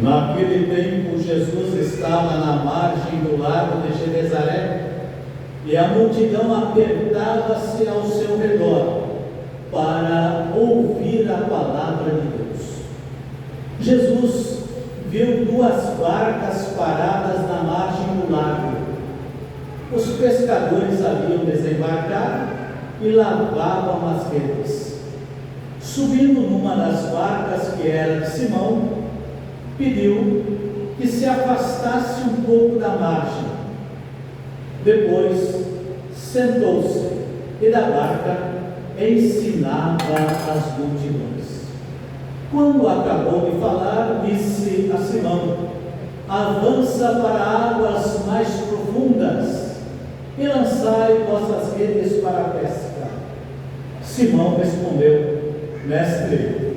Naquele tempo, Jesus estava na margem do lago de Genezaré e a multidão apertava-se ao seu redor para ouvir a palavra de Deus. Jesus viu duas barcas paradas na margem do lago. Os pescadores haviam desembarcado e lavavam as redes. Subindo numa das barcas, que era de Simão, pediu que se afastasse um pouco da margem. Depois sentou-se e da barca ensinava as multidões. Quando acabou de falar, disse a Simão: avança para águas mais profundas e lançai vossas redes para a pesca. Simão respondeu: Mestre,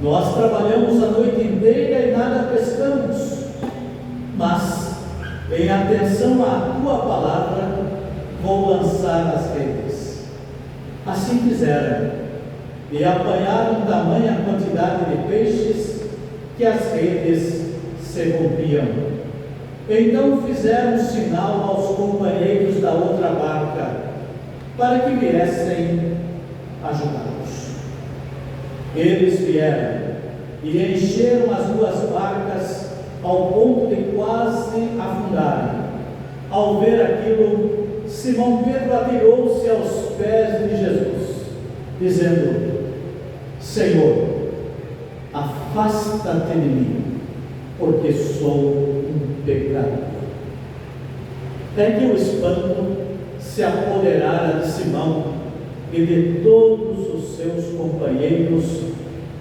nós trabalhamos a noite inteira e nada pescamos, mas, em atenção à tua palavra, vou lançar as redes. Assim fizeram, e apanharam tamanha quantidade de peixes que as redes se rompiam. Então fizeram sinal aos companheiros da outra barca, para que viessem ajudá-los. Eles vieram e encheram as duas barcas ao ponto de quase afundarem. Ao ver aquilo, Simão Pedro atirou-se aos pés de Jesus, dizendo: Senhor, afasta-te de mim, porque sou um pecador. É que o espanto se apoderara de Simão e de todos os seus companheiros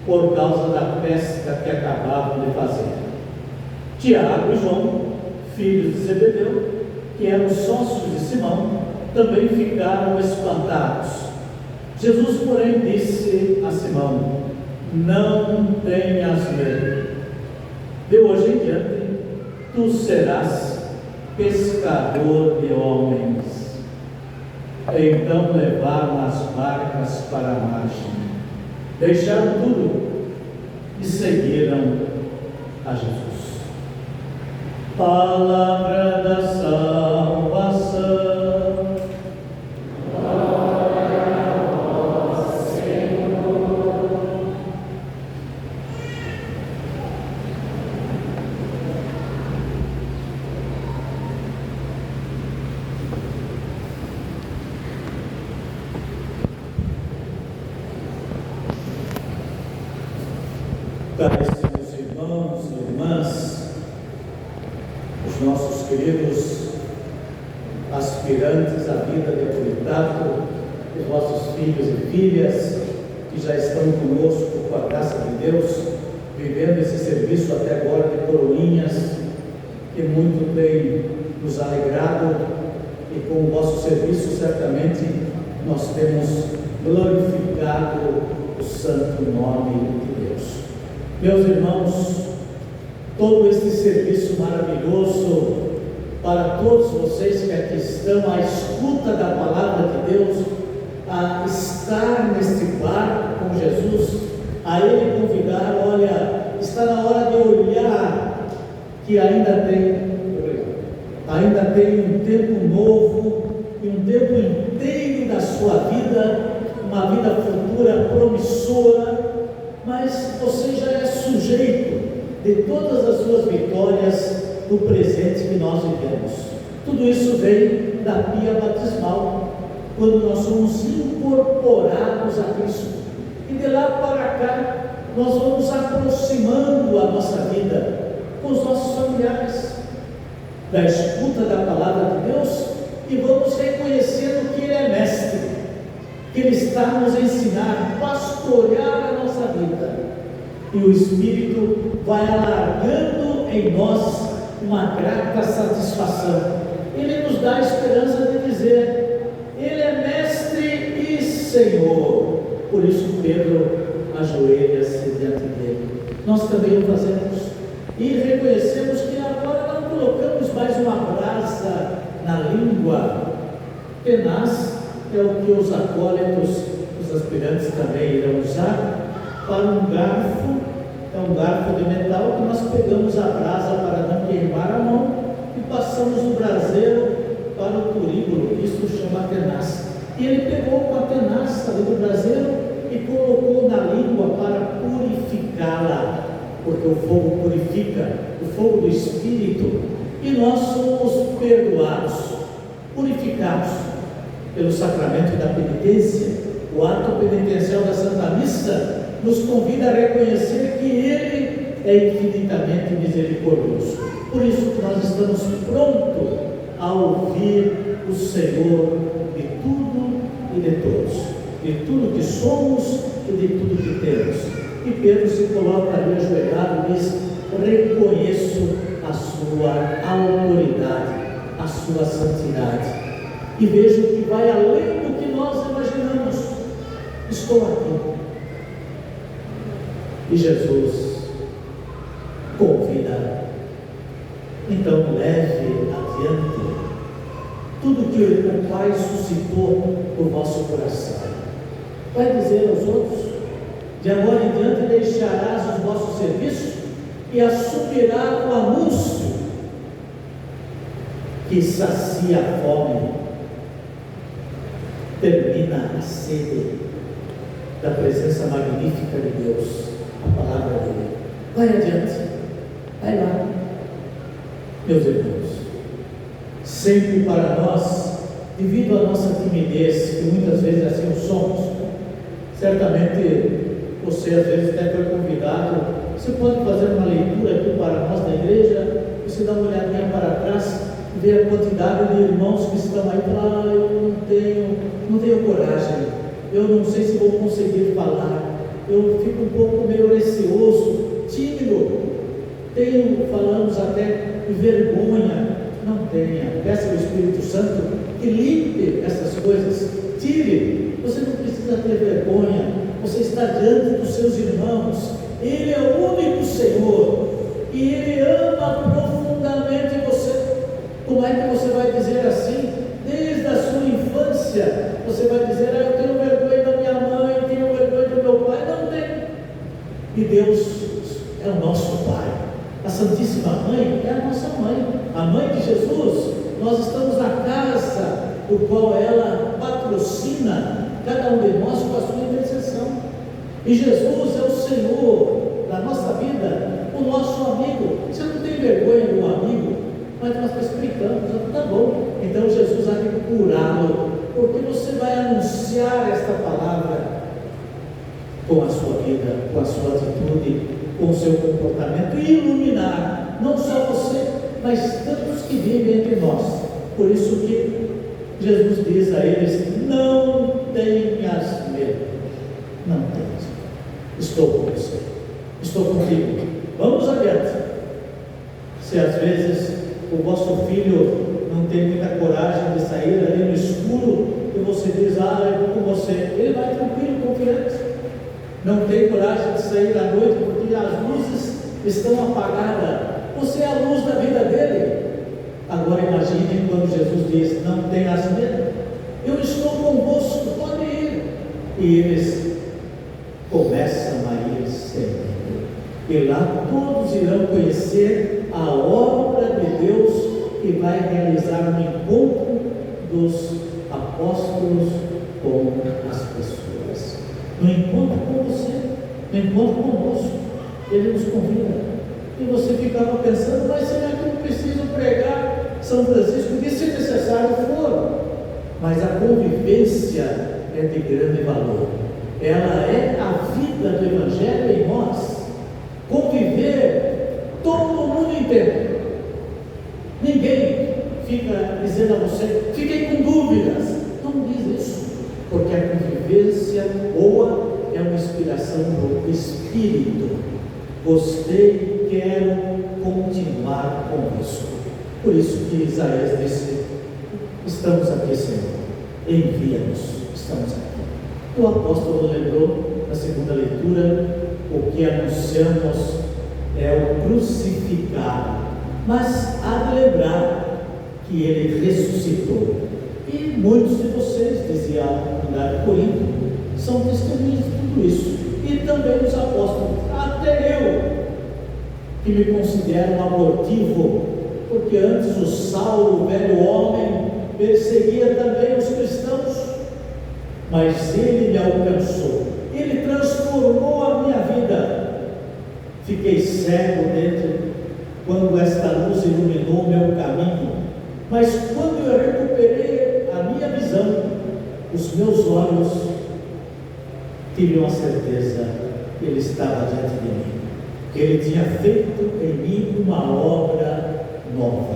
por causa da pesca que acabavam de fazer. Tiago e João, filhos de Zebedeu, que eram sócios de Simão, também ficaram espantados. Jesus, porém, disse a Simão: não tenhas medo, de hoje em diante tu serás pescador de homens. Então levaram as barcas para a margem, deixaram tudo e seguiram a Jesus. Palavra da salvação. Glória a vós, Senhor. Caríssimos irmãos e irmãs, os nossos queridos aspirantes à vida de puritato, os nossos filhos e filhas que já estão conosco com a graça de Deus, vivendo esse serviço até agora de coroinhas, que muito tem nos alegrado, e com o vosso serviço certamente nós temos glorificado o santo nome de Deus. Meus irmãos, todo este serviço maravilhoso para todos vocês que aqui estão à escuta da palavra de Deus, a estar neste barco com Jesus, a Ele convidar: olha, está na hora de olhar que ainda tem um tempo novo e um tempo inteiro da sua vida, uma vida futura promissora, mas você já é sujeito de todas as suas vitórias do presente que nós vivemos. Tudo isso vem da pia batismal, quando nós somos incorporados a Cristo, e de lá para cá nós vamos aproximando a nossa vida com os nossos familiares, da escuta da palavra de Deus, e vamos reconhecendo que Ele é mestre, que Ele está a nos ensinar, pastorear a nossa vida, e o Espírito vai alargando em nós uma grata satisfação. Ele nos dá a esperança de dizer: Ele é mestre e Senhor. Por isso Pedro ajoelha-se diante dele. Nós também o fazemos e reconhecemos que agora não colocamos mais uma brasa na língua. Tenaz é o que os acólitos, os aspirantes também irão usar para um garfo. É um garfo de metal que nós pegamos a brasa para não queimar a mão e passamos o braseiro para o turíbulo. Isso chama tenaz. E ele pegou com a tenaz ali do braseiro e colocou na língua para purificá-la, porque o fogo purifica, o fogo do Espírito, e nós somos perdoados, purificados pelo sacramento da penitência. O ato penitencial da Santa Missa nos convida a reconhecer que Ele é infinitamente misericordioso. Por isso que nós estamos prontos a ouvir o Senhor de tudo e de todos, de tudo que somos e de tudo que temos. E Pedro se coloca ali ajoelhado e diz: reconheço a sua autoridade, a sua santidade, e vejo que vai além do que nós imaginamos. Estou aqui. E Jesus convida: então leve adiante tudo que o Pai suscitou no vosso coração. Vai dizer aos outros: de agora em diante deixarás os vossos serviços e assumirá o anúncio que sacia a fome, termina a sede da presença magnífica de Deus, a palavra dele. Vai adiante, vai lá, meus irmãos. Sempre para nós, devido à nossa timidez, que muitas vezes assim o somos, certamente você às vezes até foi convidado, você pode fazer uma leitura aqui para nós da igreja, você dá uma olhadinha para trás e vê a quantidade de irmãos que estão aí e falam: eu não tenho coragem, eu não sei se vou conseguir falar, eu fico um pouco meio receoso, tímido, falamos até de vergonha. Não tenha, peça ao Espírito Santo que limpe essas coisas, tire. Você não precisa ter vergonha, você está diante dos seus irmãos, Ele é o único Senhor, e Ele ama profundamente você. Como é que você vai dizer assim? Desde a sua infância, você vai dizer: eu tenho vergonha da minha mãe, tenho vergonha do meu pai. Não tem. E Deus é o nosso Pai. A Santíssima Mãe é a nossa mãe, a mãe de Jesus. Nós estamos na casa do qual ela patrocina cada um de nós com a sua intercessão. E Jesus é o Senhor da nossa vida, o nosso amigo. Você não tem vergonha do amigo, mas nós explicamos: tá bom, então Jesus há de curá-lo, porque você vai anunciar esta palavra com a sua vida, com a sua atitude, com o seu comportamento, e iluminar não só você, mas tantos que vivem entre nós. Por isso que Jesus diz a eles: não tenhas medo, não tenhas medo, estou com você, estou contigo, vamos adiante. Se às vezes o vosso filho não tem muita coragem de sair ali no escuro, e você diz: eu vou com você, ele vai tranquilo, confiante. Não tem coragem de sair à noite porque as luzes estão apagadas, você é a luz da vida dele. Agora imagine quando Jesus diz: não tenhas medo, eu estou convosco, pode ir. E eles começam a ir semente. E lá todos irão conhecer a obra de Deus que vai realizar no encontro dos apóstolos com as pessoas. No encontro com você, no encontro conosco, Ele nos convida. E você ficava pensando, mas será que eu preciso pregar São Francisco? Porque se necessário for. Mas a convivência é de grande valor. Ela é a vida do Evangelho em nós. Conviver, todo mundo entende. Ninguém fica dizendo a você, fiquei com dúvidas. Não diz isso, porque a convivência boa é uma inspiração do Espírito. Gostei e quero continuar com isso. Por isso que Isaías disse, estamos aqui, Senhor, envia-nos, estamos aqui. O apóstolo lembrou na segunda leitura, o que anunciamos é o crucificado, mas há de lembrar que ele ressuscitou. E muitos de vocês, dizia a comunidade de Corinto, são testemunhas de tudo isso. E também os apóstolos, até eu, que me considero um abortivo, porque antes o Saulo, o velho homem, perseguia também os cristãos, mas ele me alcançou, ele transformou a minha vida. Fiquei cego dentro quando esta luz iluminou o meu caminho, mas quando eu recuperei a minha visão, os meus olhos tinham a certeza que ele estava diante de mim, que ele tinha feito em mim uma obra nova.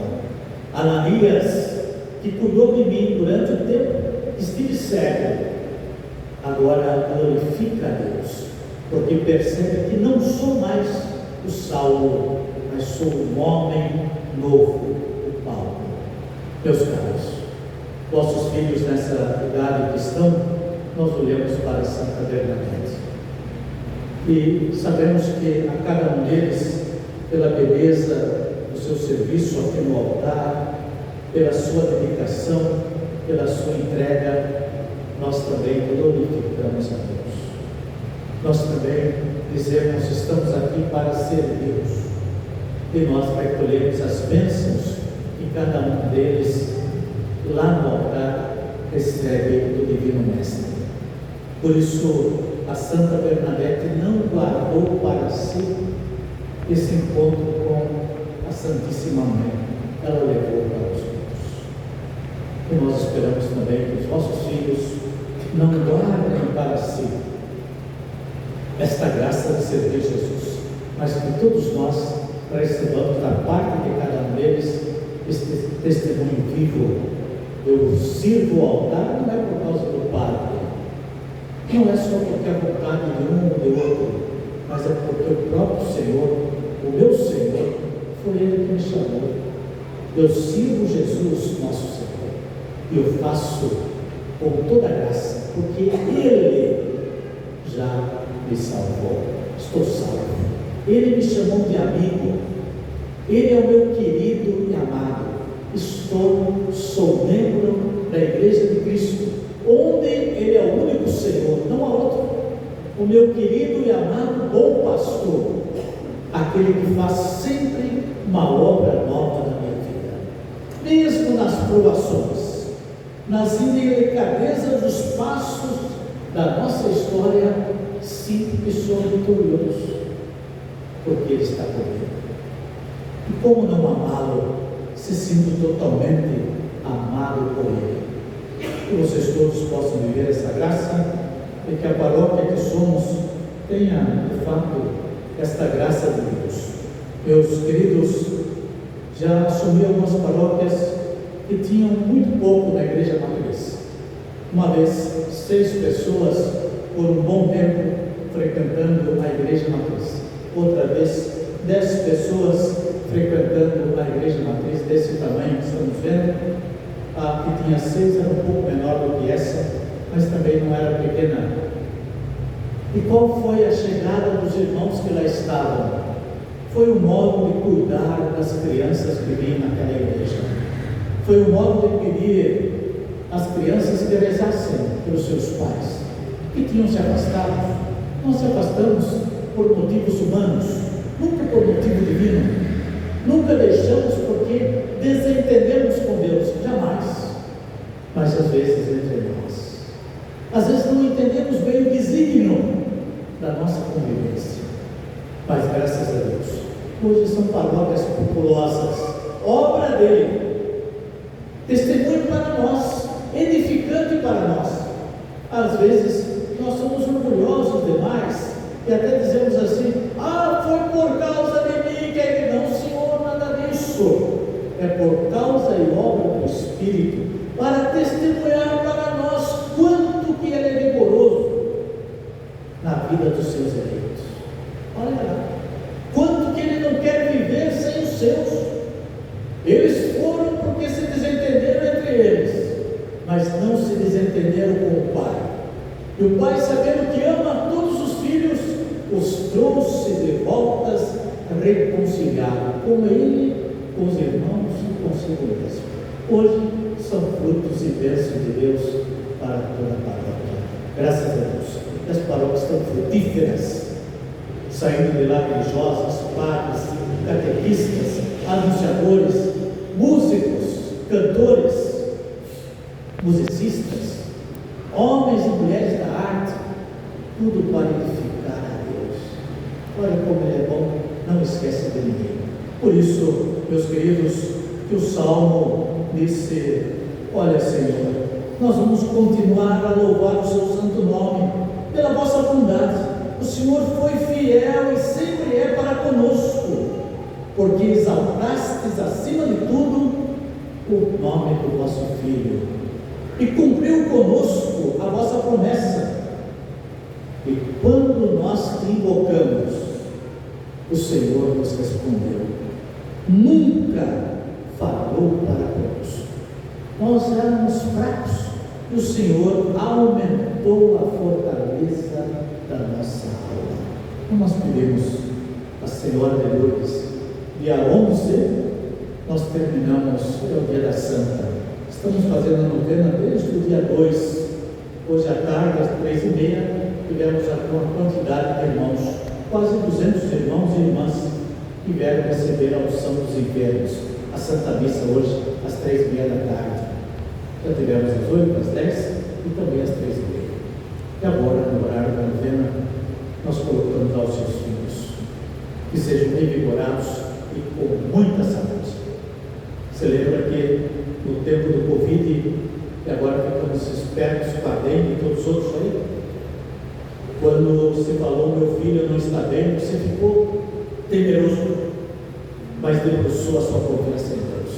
Ananias, que cuidou de mim durante o tempo que estive cego, agora glorifica a Deus, porque percebe que não sou mais o Saulo, mas sou um homem novo, o Paulo. Meus caros, vossos filhos nessa idade que estão, nós olhamos para Santa Bernadette e sabemos que a cada um deles, pela beleza do seu serviço aqui no altar, pela sua dedicação, pela sua entrega, nós também glorificamos a Deus. Nós também dizemos, estamos aqui para servi-los, e nós recolhemos as bênçãos que cada um deles, lá no altar, recebe do Divino Mestre. Por isso, a Santa Bernadette não guardou para si esse encontro com a Santíssima Mãe, ela levou para os outros. E nós esperamos também que os vossos filhos não guardem para si esta graça de servir Jesus, mas que todos nós recebamos da parte de cada um deles este testemunho vivo. Eu sirvo o altar não é por causa do Padre, não é só porque a vontade de um ou de outro, mas é porque o próprio Senhor, o meu Senhor, foi Ele que me chamou. Eu sirvo Jesus, nosso Senhor, e eu faço com toda a graça, porque Ele já me salvou. Estou salvo. Ele me chamou de amigo. Ele é o meu querido e amado. Sou membro da Igreja de Cristo, onde Ele é o único Senhor, não há outro. O meu querido e amado bom pastor, aquele que faz sempre uma obra nova na minha vida, mesmo nas provações, nas indelicadezas dos passos da nossa história, sinto que sou vitorioso, porque Ele está comigo. E como não amá-lo, se sinto totalmente amado por Ele. Que vocês todos possam viver essa graça e que a paróquia que somos tenha, de fato, esta graça de Deus. Meus queridos, já assumi algumas paróquias que tinham muito pouco na igreja matriz. Uma vez, 6 pessoas por um bom tempo frequentando a igreja matriz. Outra vez, 10 pessoas frequentando a igreja matriz desse tamanho que estamos vendo. A que tinha 6 era um pouco menor do que essa, mas também não era pequena. E qual foi a chegada dos irmãos que lá estavam? Foi o modo de cuidar das crianças que vinham naquela igreja. Foi o modo de pedir às crianças que rezassem pelos seus pais, que tinham se afastado. Nós se afastamos por motivos humanos, nunca por motivo divino, nunca deixamos porque desentendemos com Deus, jamais, mas às vezes entre nós, às vezes não entendemos bem o desígnio da nossa convivência, mas graças a Deus, hoje são palavras populosas, obra dele, testemunho para nós, edificante para nós. Às vezes nós somos orgulhosos demais e até dizemos assim: foi por causa de mim que ele não, Senhor, nada disso, é por causa e obra do Espírito, para testemunhar para nós quanto que ele é vigoroso na vida dos seus eleitos. Olha lá, quanto que ele não quer viver sem os seus. Eles foram porque se desentenderam entre eles, mas não se desentenderam com o Pai. E o Pai, sabendo que ama todos os filhos, os trouxe de voltas reconciliados com ele, com os irmãos e consigo mesmo. Hoje são frutos e bênçãos de Deus para toda a paróquia. Graças a Deus. As paróquias estão frutíferas, saindo de lá religiosas, padres, catequistas, anunciadores, músicos, cantores, musicistas, homens e mulheres da arte, tudo para edificar a Deus. Olha como ele é bom, não esquece de ninguém. Por isso, meus queridos, que o Salmo disse: olha, Senhor, nós vamos continuar a louvar o seu santo nome, pela vossa bondade. O Senhor foi fiel e sempre é para conosco, porque exaltastes acima de tudo o nome do vosso Filho, e cumpriu conosco a vossa promessa. E quando nós te invocamos, o Senhor nos respondeu, nunca falhou para conosco. Nós éramos fracos, e o Senhor aumentou a fortaleza da nossa alma. Então nós pedimos a Senhora de Lourdes, dia 11, nós terminamos o dia da Santa. Estamos fazendo a novena desde o dia 2. Hoje à tarde, às 3h30, tivemos uma quantidade de irmãos, quase 200 irmãos e irmãs que vieram receber a unção dos enfermos. A Santa Missa hoje, às 3h30 da tarde. Já tivemos às 8, às 10 e também às 3h30. E agora, no horário da novena, nós colocamos aos seus filhos, que sejam revigorados e com muita saúde. Você lembra que no tempo do Covid, e agora ficamos espertos com a dengue e todos os outros aí, quando você falou, meu filho não está bem, você ficou temeroso, mas debruçou a sua confiança em Deus.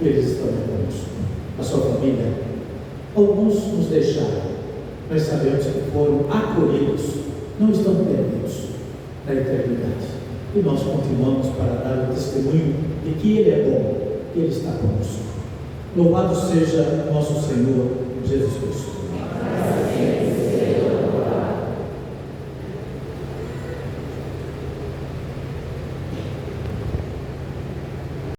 Eles estão conosco, a sua família. Alguns nos deixaram, mas sabemos que foram acolhidos, não estão perdidos na eternidade. E nós continuamos para dar o testemunho de que Ele é bom, que Ele está conosco. Louvado seja nosso Senhor Jesus Cristo.